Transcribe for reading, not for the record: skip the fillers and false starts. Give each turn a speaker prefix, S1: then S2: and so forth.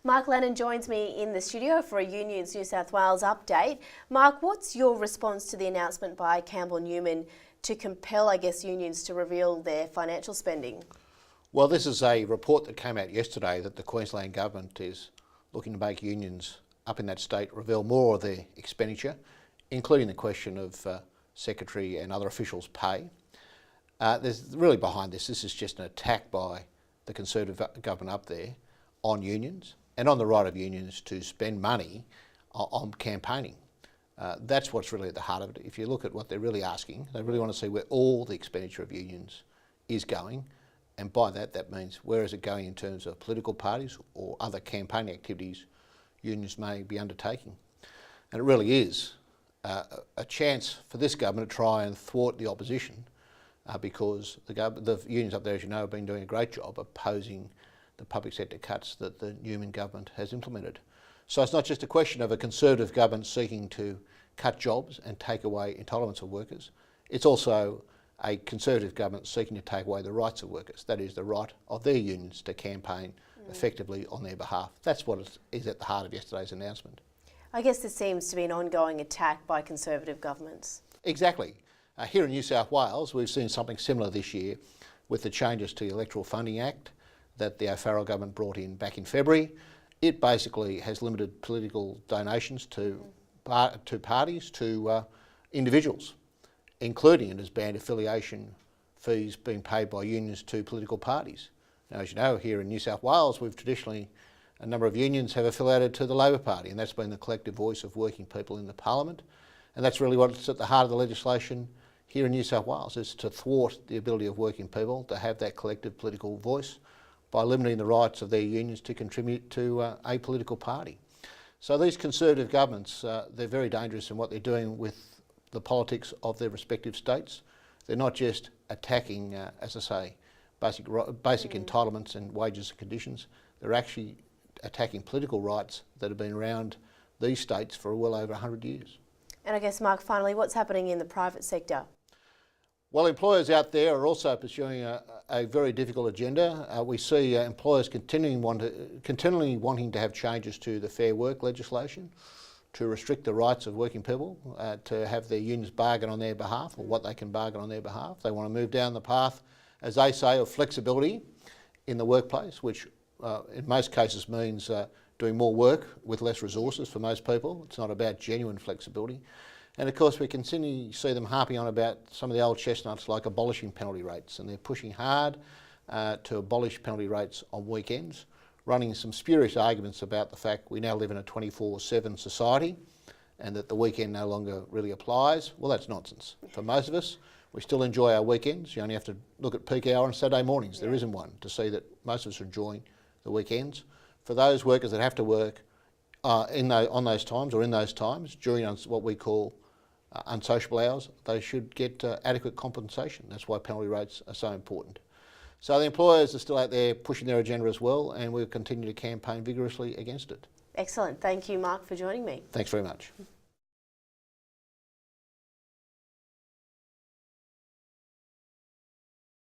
S1: Mark Lennon joins me in the studio for a Unions New South Wales update. Mark, what's your response to the announcement by Campbell Newman to compel, unions to reveal their financial spending?
S2: Well, this is a report that came out yesterday that the Queensland Government is looking to make unions up in that state reveal more of their expenditure, including the question of secretary and other officials' pay. There's really behind this is just an attack by the Conservative government up there on unions and on the right of unions to spend money on campaigning. That's what's really at the heart of it. If you look at what they're really asking, they really want to see where all the expenditure of unions is going, and by that means where is it going in terms of political parties or other campaigning activities unions may be undertaking. And it really is a chance for this government to try and thwart the opposition because the unions up there, as you know, have been doing a great job opposing the public sector cuts that the Newman government has implemented. So it's not just a question of a Conservative government seeking to cut jobs and take away entitlements of workers. It's also a Conservative government seeking to take away the rights of workers, that is the right of their unions to campaign effectively on their behalf. That's what is at the heart of yesterday's announcement.
S1: I guess this seems to be an ongoing attack by Conservative governments.
S2: Exactly. Here in New South Wales, we've seen something similar this year with the changes to the Electoral Funding Act that the O'Farrell government brought in back in February. It basically has limited political donations to parties, to individuals, including it has banned affiliation fees being paid by unions to political parties. Now, as you know, here in New South Wales, we've traditionally, a number of unions have affiliated to the Labor Party, and that's been the collective voice of working people in the Parliament. And that's really what's at the heart of the legislation here in New South Wales, is to thwart the ability of working people to have that collective political voice by limiting the rights of their unions to contribute to a political party. So these Conservative governments, they're very dangerous in what they're doing with the politics of their respective states. They're not just attacking, as I say, basic entitlements and wages and conditions. They're actually attacking political rights that have been around these states for well over 100 years.
S1: And I guess, Mark, finally, what's happening in the private sector?
S2: Well, employers out there are also pursuing a very difficult agenda. We see employers continually wanting to have changes to the Fair Work legislation to restrict the rights of working people, to have their unions bargain on their behalf, or what they can bargain on their behalf. They want to move down the path, as they say, of flexibility in the workplace, which in most cases means doing more work with less resources for most people. It's not about genuine flexibility. And of course we continue to see them harping on about some of the old chestnuts like abolishing penalty rates, and they're pushing hard to abolish penalty rates on weekends, running some spurious arguments about the fact we now live in a 24/7 society and that the weekend no longer really applies. Well, that's nonsense. For most of us, we still enjoy our weekends. You only have to look at peak hour on Saturday mornings. There isn't one to see that most of us are enjoying the weekends. For those workers that have to work on those times during what we call unsociable hours, they should get adequate compensation. That's why penalty rates are so important. So the employers are still out there pushing their agenda as well, and we'll continue to campaign vigorously against it.
S1: Excellent. Thank you, Mark, for joining me.
S2: Thanks very much.